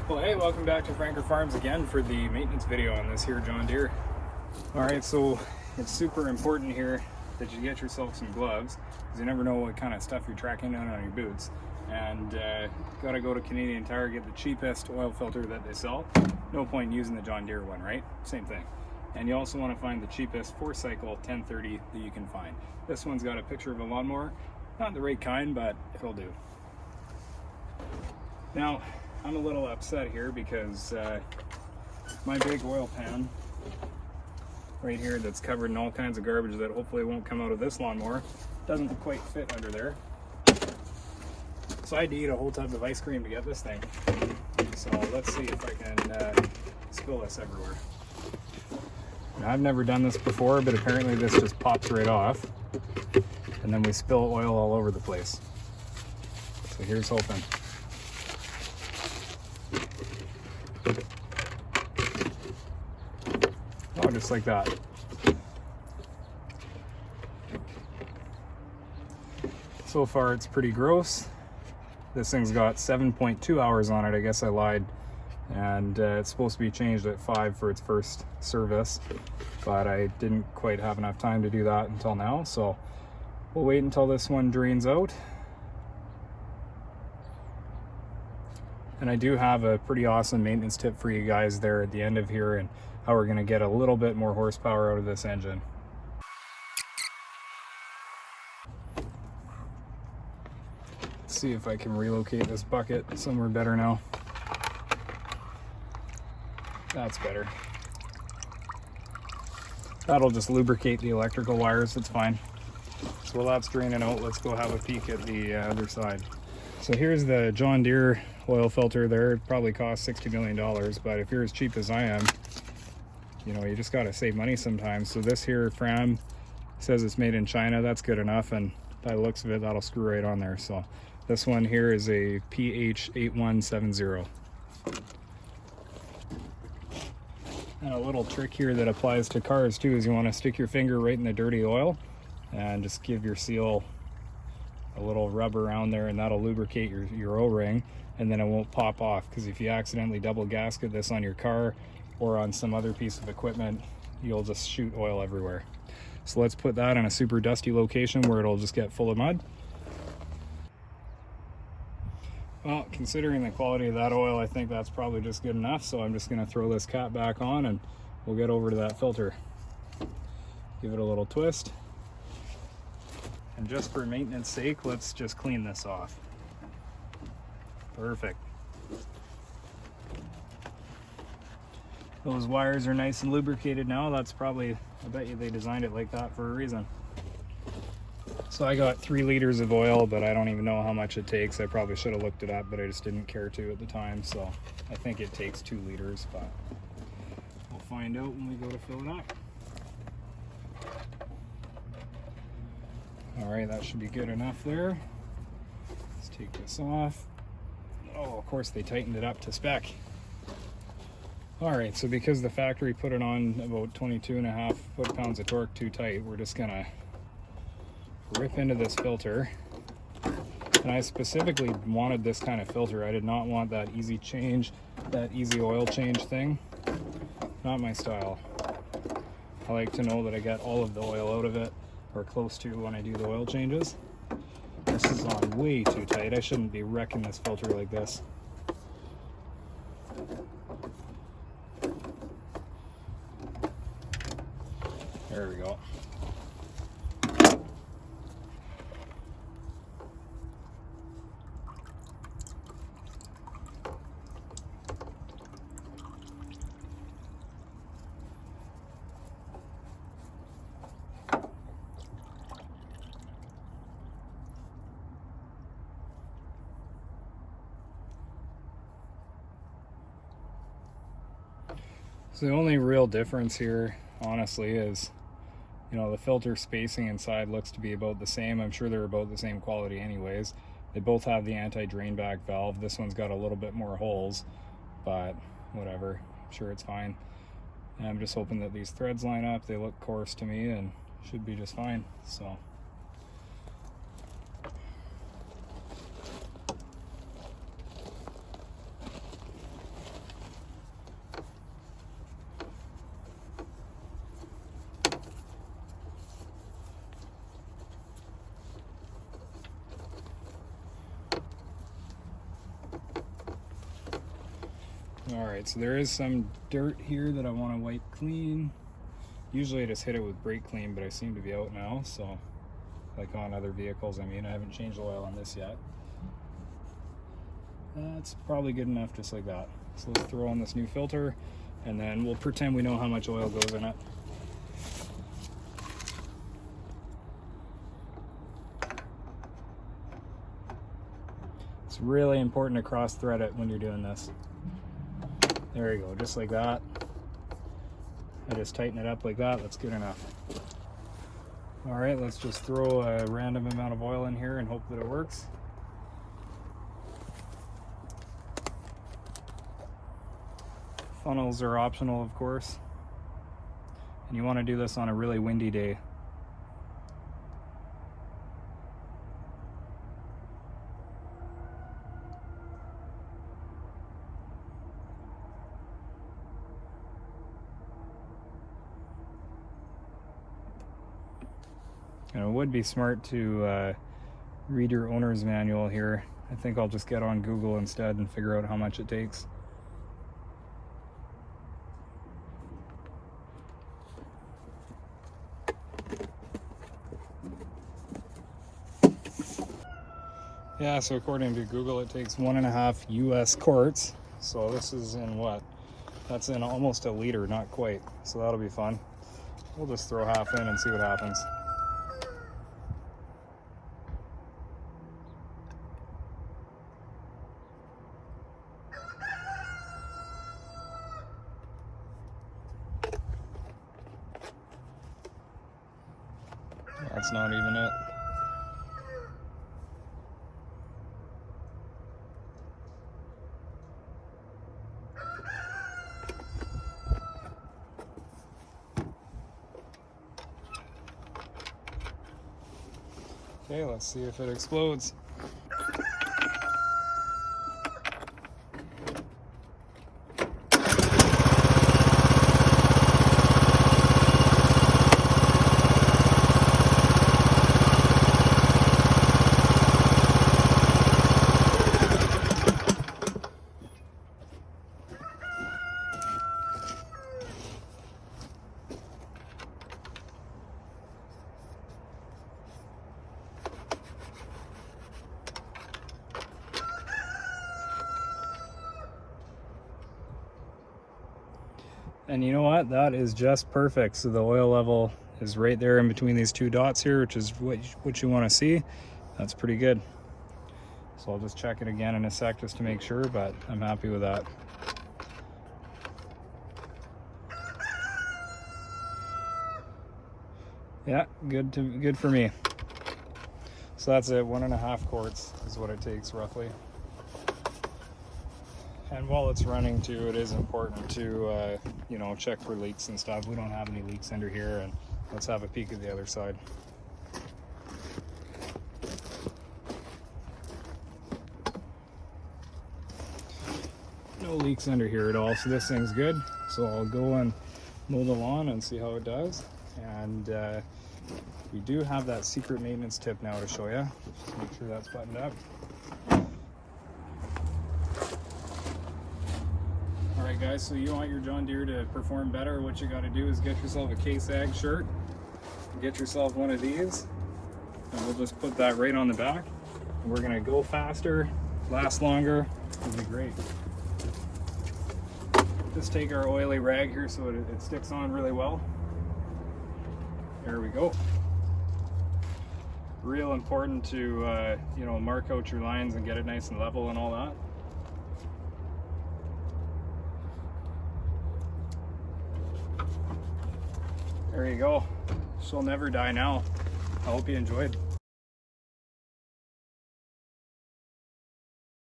Well, hey, welcome back to Franker Farms again for the maintenance video on this here John Deere. Alright, so it's super important here that you get yourself some gloves, because you never know what kind of stuff you're tracking down on your boots. And gotta go to Canadian Tire, get the cheapest oil filter that they sell. No point in using the John Deere one, right? Same thing. And you also want to find the cheapest 4-cycle 1030 that you can find. This one's got a picture of a lawnmower. Not the right kind, but it'll do. Now, I'm a little upset here because my big oil pan right here that's covered in all kinds of garbage that hopefully won't come out of this lawnmower doesn't quite fit under there. So I had to eat a whole tub of ice cream to get this thing. So let's see if I can spill this everywhere. Now, I've never done this before, but apparently this just pops right off. And then we spill oil all over the place. So here's hoping. Oh, just like that. So far it's pretty gross. This thing's got 7.2 hours on it. I guess I lied. And it's supposed to be changed at 5 for its first service. But I didn't quite have enough time to do that until now. So we'll wait until this one drains out. And I do have a pretty awesome maintenance tip for you guys there at the end of here, and how we're going to get a little bit more horsepower out of this engine. Let's see if I can relocate this bucket somewhere better now. That's better. That'll just lubricate the electrical wires, it's fine. So while that's draining out, let's go have a peek at the other side. So here's the John Deere oil filter there. It probably costs $60 million, but if you're as cheap as I am, you know, you just got to save money sometimes. So this here Fram says it's made in China. That's good enough, and by the looks of it, that'll screw right on there. So this one here is a PH8170. And a little trick here that applies to cars too is you want to stick your finger right in the dirty oil and just give your seal a little rub around there, and that'll lubricate your O-ring, and then it won't pop off. Because if you accidentally double gasket this on your car or on some other piece of equipment, you'll just shoot oil everywhere. So let's put that in a super dusty location where it'll just get full of mud. Well, considering the quality of that oil, I think that's probably just good enough. So I'm just going to throw this cap back on and we'll get over to that filter. Give it a little twist. And just for maintenance sake, let's just clean this off. Perfect. Those wires are nice and lubricated now. That's probably, I bet you they designed it like that for a reason. So I got 3 liters of oil, but I don't even know how much it takes. I probably should have looked it up, but I just didn't care to at the time. So I think it takes 2 liters, but we'll find out when we go to fill it up. All right, that should be good enough there. Let's take this off. Oh, of course they tightened it up to spec. All right, so because the factory put it on about 22.5 foot-pounds of torque too tight, we're just gonna rip into this filter. And I specifically wanted this kind of filter. I did not want that easy change, that easy oil change thing. Not my style. I like to know that I get all of the oil out of it, or close to, when I do the oil changes. This is on way too tight. I shouldn't be wrecking this filter like this. There we go. So the only real difference here, honestly, is, you know, the filter spacing inside looks to be about the same. I'm sure they're about the same quality anyways. They both have the anti-drain back valve. This one's got a little bit more holes, but whatever. I'm sure it's fine. And I'm just hoping that these threads line up. They look coarse to me and should be just fine. So All right, so there is some dirt here that I want to wipe clean. Usually I just hit it with brake clean, but I seem to be out now, so like on other vehicles, I mean, I haven't changed the oil on this yet. That's probably good enough just like that. So let's throw on this new filter and then we'll pretend we know how much oil goes in it. It's really important to cross thread it when you're doing this. There you go, just like that. I just tighten it up like that, that's good enough. All right, let's just throw a random amount of oil in here and hope that it works. Funnels are optional, of course. And you want to do this on a really windy day. And it would be smart to read your owner's manual here. I think I'll just get on Google instead and figure out how much it takes. Yeah, so according to Google, it takes 1.5 US quarts. So this is in what? That's in almost a liter, not quite. So that'll be fun. We'll just throw half in and see what happens. That's not even it. Okay, let's see if it explodes. And you know what? That is just perfect. So the oil level is right there in between these two dots here, which is what you want to see. That's pretty good. So I'll just check it again in a sec just to make sure, but I'm happy with that. Yeah, good for me. So that's it, 1.5 quarts is what it takes roughly. And while it's running too, it is important to, you know, check for leaks and stuff. We don't have any leaks under here, and let's have a peek at the other side. No leaks under here at all, so this thing's good. So I'll go and mow the lawn and see how it does. And we do have that secret maintenance tip now to show you. Just make sure that's buttoned up. Alright guys, so you want your John Deere to perform better, what you got to do is get yourself a Case Ag shirt, get yourself one of these, and we'll just put that right on the back. And we're going to go faster, last longer, it'll be great. Just take our oily rag here so it sticks on really well. There we go. Real important to you know, mark out your lines and get it nice and level and all that. There you go. She'll never die now. I hope you enjoyed.